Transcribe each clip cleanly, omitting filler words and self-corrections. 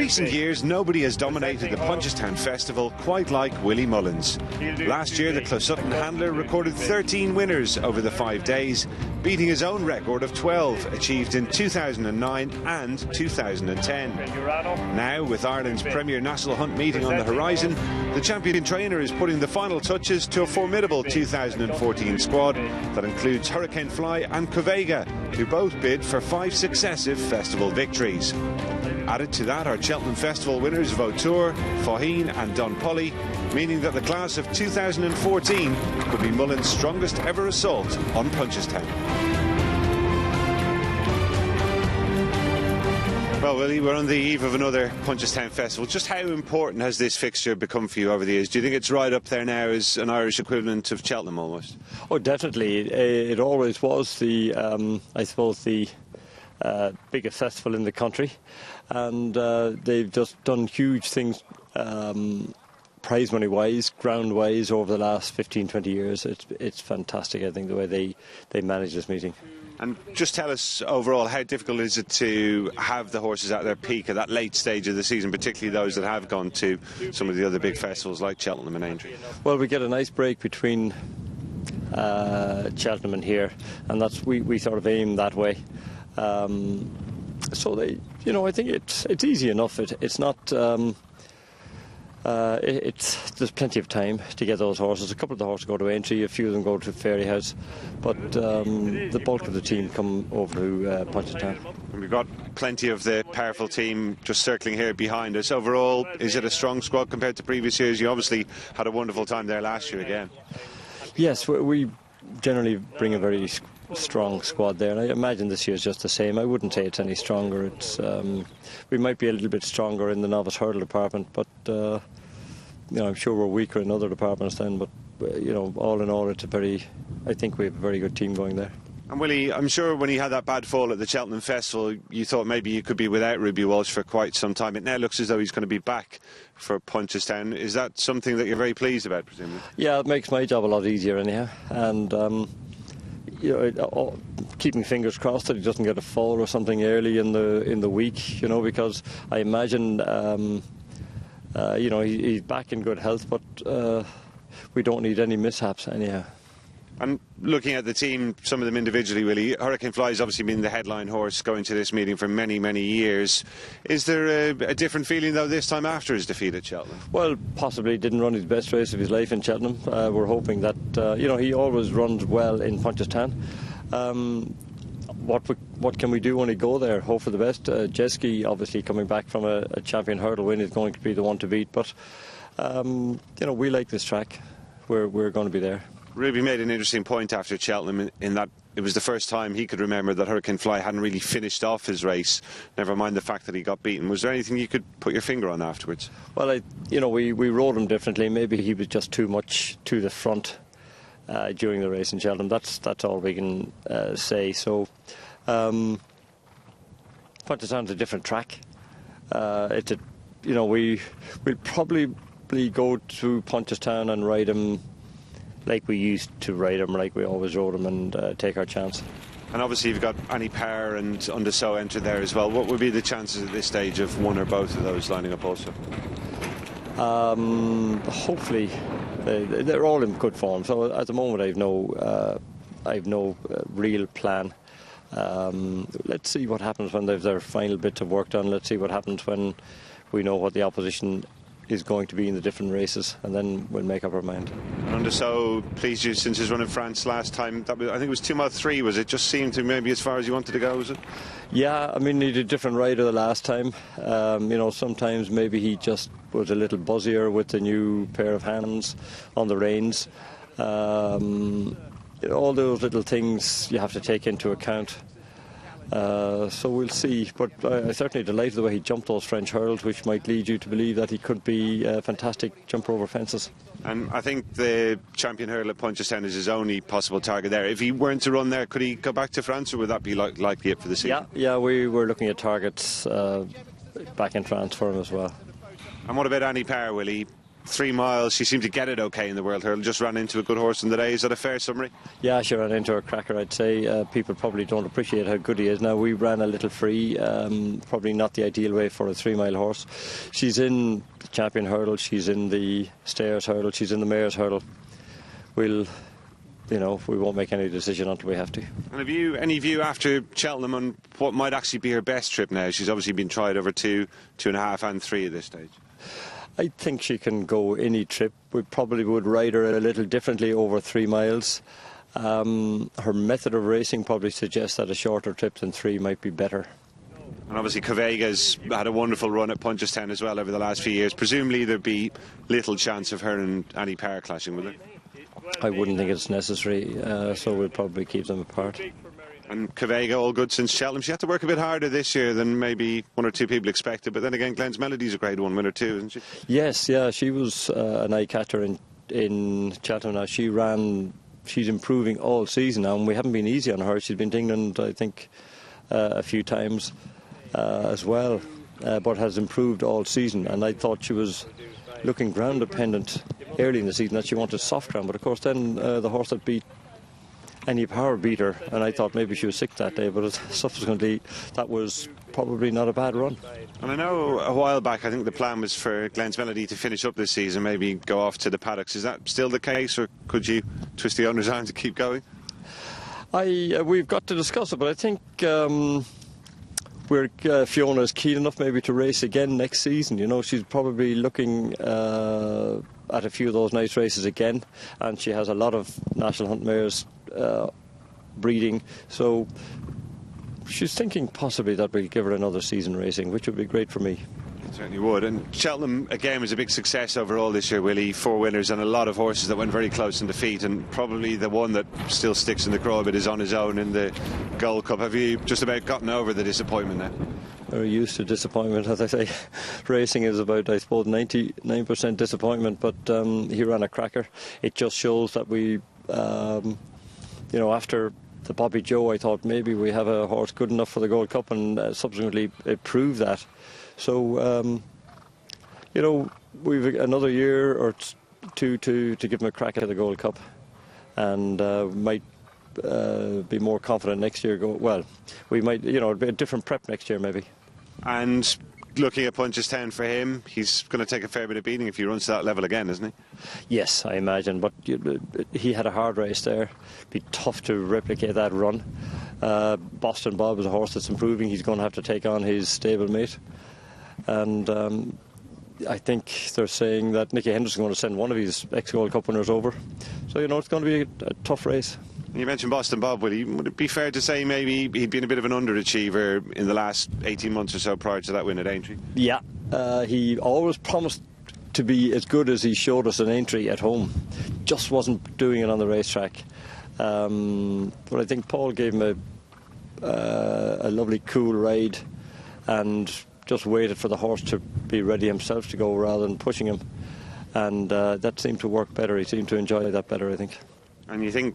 recent years, nobody has dominated the Punchestown Festival quite like Willie Mullins. Last year, the Closutton handler recorded 13 winners over the 5 days, beating his own record of 12, achieved in 2009 and 2010. Now, with Ireland's premier national hunt meeting on the horizon, the champion trainer is putting the final touches to a formidable 2014 squad that includes Hurricane Fly and Covega, who both bid for 5 successive festival victories. Added to that are Cheltenham Festival winners Vautour, Faugheen and Dunpully, meaning that the class of 2014 could be Mullins' strongest ever assault on Punchestown. Well, Willie, we're on the eve of another Punchestown Festival. Just how important has this fixture become for you over the years? Do you think it's right up there now as an Irish equivalent of Cheltenham almost? Oh, definitely. It always was the, I suppose, the biggest festival in the country. And they've just done huge things prize money wise, ground wise, over the last 15-20 years. It's fantastic, I think, the way they manage this meeting. And just tell us overall, how difficult is it to have the horses at their peak at that late stage of the season, particularly those that have gone to some of the other big festivals like Cheltenham and Aintree? Well, we get a nice break between Cheltenham and here, and that's we sort of aim that way. So they, I think it's easy enough. It's not. There's plenty of time to get those horses. A couple of the horses go to Aintree, a few of them go to Fairyhouse, but the bulk of the team come over to Punchestown. And we've got plenty of the powerful team just circling here behind us. Overall, is it a strong squad compared to previous years? You obviously had a wonderful time there last year again. Yes, we generally bring a very strong squad there, and I imagine this year's just the same. I wouldn't say it's any stronger. It's we might be a little bit stronger in the novice hurdle department, but I'm sure we're weaker in other departments then. But all in all, I think we have a very good team going there. And Willie, I'm sure when he had that bad fall at the Cheltenham Festival, you thought maybe you could be without Ruby Walsh for quite some time. It now looks as though he's going to be back for Punchestown. Is that something that you're very pleased about, presumably? Yeah, it makes my job a lot easier anyhow. And keeping fingers crossed that he doesn't get a fall or something early in the week, because I imagine he's back in good health, but we don't need any mishaps anyhow. And looking at the team, some of them individually, Willie, Hurricane Fly has obviously been the headline horse going to this meeting for many, many years. Is there a different feeling, though, this time after his defeat at Cheltenham? Well, possibly didn't run his best race of his life in Cheltenham. We're hoping that, he always runs well in Punchestown. What can we do when we go there? Hope for the best. Jeski, obviously coming back from a champion hurdle win, is going to be the one to beat. But, we like this track. We're going to be there. Ruby made an interesting point after Cheltenham in that it was the first time he could remember that Hurricane Fly hadn't really finished off his race, never mind the fact that he got beaten. Was there anything you could put your finger on afterwards? Well, we rode him differently. Maybe he was just too much to the front during the race in Cheltenham. That's all we can say. So, Punchestown's a different track. We'll probably go to Punchestown and ride him like we used to ride him, like we always rode him, and take our chance. And obviously you've got Annie Power and Undersow entered there as well. What would be the chances at this stage of one or both of those lining up also? Hopefully they're all in good form. So at the moment I've no real plan. Let's see what happens when they've their final bits of work done. Let's see what happens when we know what the opposition is going to be in the different races, and then we'll make up our mind. Undersow pleased you since his run in France last time. I think it was 2 mile 3, was it? Just seemed to maybe as far as you wanted to go, was it? Yeah, I mean, he did a different rider the last time. Sometimes maybe he just was a little buzzier with the new pair of hands on the reins. All those little things you have to take into account. So we'll see, but I'm certainly delighted the way he jumped those French hurdles, which might lead you to believe that he could be a fantastic jumper over fences. And I think the champion hurdle at Punchestown is his only possible target there. If he weren't to run there, could he go back to France, or would that be likely it for the season? Yeah, we were looking at targets back in France for him as well. And what about Annie Power, Willie? 3 miles, she seemed to get it okay in the World Hurl, just ran into a good horse in the day. Is that a fair summary? Yeah, she ran into a cracker, I'd say. People probably don't appreciate how good he is. Now, we ran a little free, probably not the ideal way for a 3 mile horse. She's in the Champion Hurdle, she's in the Stayers Hurdle, she's in the Mayor's Hurdle. We won't make any decision until we have to. And have you any view after Cheltenham on what might actually be her best trip now? She's obviously been tried over 2, 2.5 and 3 at this stage. I think she can go any trip. We probably would ride her a little differently over 3 miles. Her method of racing probably suggests that a shorter trip than 3 might be better. And obviously Cavega's had a wonderful run at Punchestown as well over the last few years. Presumably there'd be little chance of her and Annie Parr clashing, would there? I wouldn't think it's necessary, so we'll probably keep them apart. And Cavega, all good since Cheltenham. She had to work a bit harder this year than maybe 1 or 2 people expected, but then again, Glenn's Melody's a Grade 1 winner too, isn't she? Yes, yeah, she was an eye-catcher in Cheltenham now. She's improving all season now, and we haven't been easy on her. She's been to England, I think, a few times as well, but has improved all season, and I thought she was looking ground dependent early in the season, that she wanted soft ground, but of course then the horse that beat Annie Power beat her, and I thought maybe she was sick that day, but subsequently that was probably not a bad run. And I know a while back I think the plan was for Glenn's Melody to finish up this season, maybe go off to the paddocks. Is that still the case, or could you twist the owner's arm to keep going? We've got to discuss it, but I think Fiona's keen enough maybe to race again next season. You know, she's probably looking at a few of those nice races again, and she has a lot of National Hunt mares breeding, so she's thinking possibly that we'll give her another season racing, which would be great for me. It certainly would. And Cheltenham again was a big success overall this year, Willie. 4 winners and a lot of horses that went very close in defeat, and probably the one that still sticks in the craw a bit is On His Own in the Gold Cup. Have you just about gotten over the disappointment now? We're used to disappointment, as I say. Racing is about, I suppose, 99% disappointment, but he ran a cracker. It just shows that we after the Bobby Joe, I thought maybe we have a horse good enough for the Gold Cup, and subsequently it proved that. So, we've another year or 2 to give him a crack at the Gold Cup, and might be more confident next year. We might, a different prep next year maybe. And looking at Punchestown for him, he's going to take a fair bit of beating if he runs to that level again, isn't he? Yes, I imagine, but he had a hard race there. Be tough to replicate that run. Boston Bob is a horse that's improving. He's going to have to take on his stablemate, and I think they're saying that Nicky Henderson's going to send one of his ex-Gold Cup winners over. So, it's going to be a tough race. You mentioned Boston Bob, Willie. Would it be fair to say maybe he'd been a bit of an underachiever in the last 18 months or so prior to that win at Aintree? Yeah, he always promised to be as good as he showed us in Aintree at home. Just wasn't doing it on the racetrack. But I think Paul gave him a lovely cool ride and just waited for the horse to be ready himself to go rather than pushing him. And that seemed to work better. He seemed to enjoy that better, I think. And you think,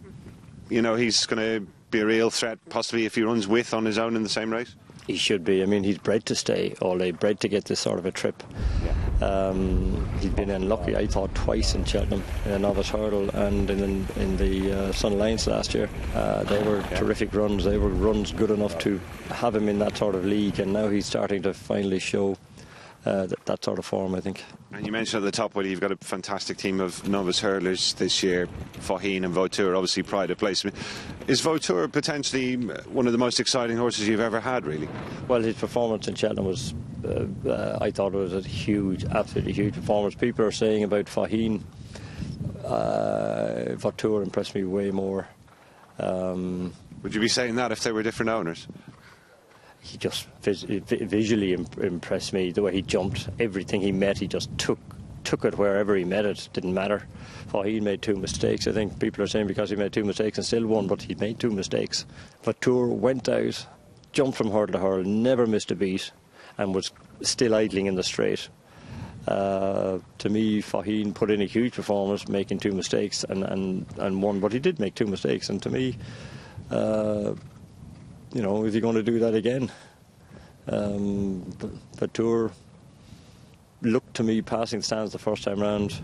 he's going to be a real threat, possibly if he runs with On His Own in the same race? He should be. I mean, he's bred to stay all day, bred to get this sort of a trip. Yeah. He's been unlucky, I thought, twice in Cheltenham, in a novice hurdle and in the Sun Alliance last year. They were terrific runs. They were runs good enough to have him in that sort of league, and now he's starting to finally show that sort of form, I think. And you mentioned at the top, Willie, you've got a fantastic team of novice hurlers this year. Faugheen and Vautour, obviously pride of place. Is Vautour potentially one of the most exciting horses you've ever had, really? Well, his performance in Cheltenham was, I thought it was a absolutely huge performance. People are saying about Faugheen, Vautour impressed me way more. Would you be saying that if they were different owners? He just visually impressed me. The way he jumped, everything he met, he just took it wherever he met it. Didn't matter. He made 2 mistakes. I think people are saying because he made 2 mistakes and still won, but he made 2 mistakes. Vautour went out, jumped from hurdle to hurdle, never missed a beat, and was still idling in the straight. To me, Faugheen put in a huge performance, making 2 mistakes and won. But he did make 2 mistakes, and to me, is he going to do that again? Vautour looked to me, passing the stands the first time round,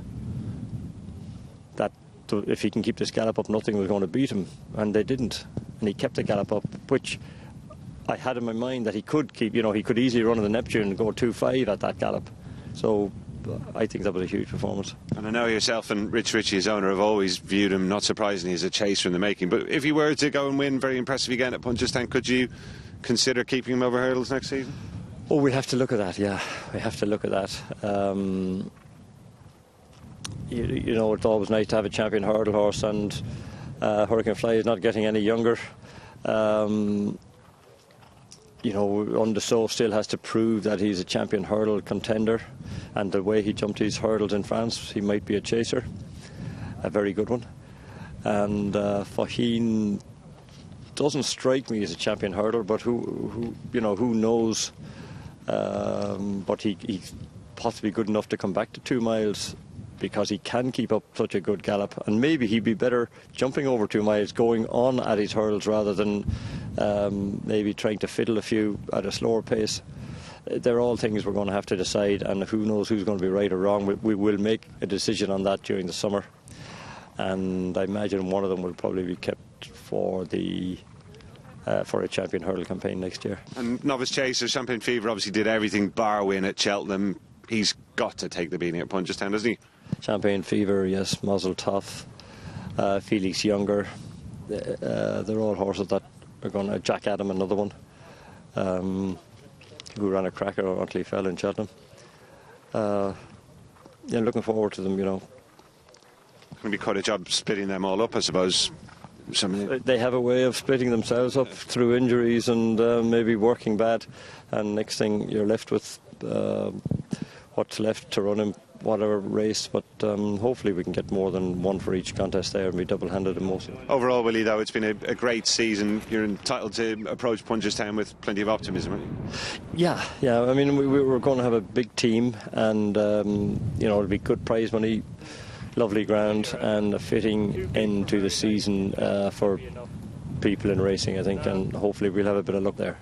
that if he can keep this gallop up, nothing was going to beat him, and they didn't. And he kept the gallop up, which I had in my mind that he could keep. He could easily run in the Neptune and go 2.5 at that gallop. So I think that was a huge performance. And I know yourself and Rich Ritchie, his owner, have always viewed him, not surprisingly, as a chaser in the making. But if he were to go and win very impressive again at Punchestown, could you consider keeping him over hurdles next season? Oh, we have to look at that, yeah. We have to look at that. It's always nice to have a champion hurdle horse, and Hurricane Fly is not getting any younger. Undersow still has to prove that he's a champion hurdle contender, and the way he jumped his hurdles in France, he might be a chaser, a very good one. And Faheen doesn't strike me as a champion hurdler, but who knows? But he's possibly good enough to come back to 2 miles, because he can keep up such a good gallop, and maybe he'd be better jumping over 2 miles, going on at his hurdles rather than maybe trying to fiddle a few at a slower pace. They're all things we're going to have to decide, and who knows who's going to be right or wrong. We will make a decision on that during the summer, and I imagine one of them will probably be kept for a champion hurdle campaign next year. And novice chaser Champagne Fever obviously did everything bar win at Cheltenham. He's got to take the beating at Punchestown, doesn't he? Champagne Fever, yes. Mazel Tov, Felix Younger. They're all horses that are going to. Jack Adam, another one, who ran a cracker until he fell in Cheltenham. Looking forward to them. Going to be quite a job splitting them all up, I suppose. They have a way of splitting themselves up through injuries and maybe working bad, and next thing you're left with what's left to run in whatever race, but hopefully we can get more than one for each contest there and be double-handed in most. Overall, Willie, though, it's been a great season. You're entitled to approach Punchestown with plenty of optimism, aren't you? Yeah. I mean, we were going to have a big team, and it'll be good prize money, lovely ground, and a fitting end to the season for people in racing, I think, and hopefully we'll have a bit of luck there.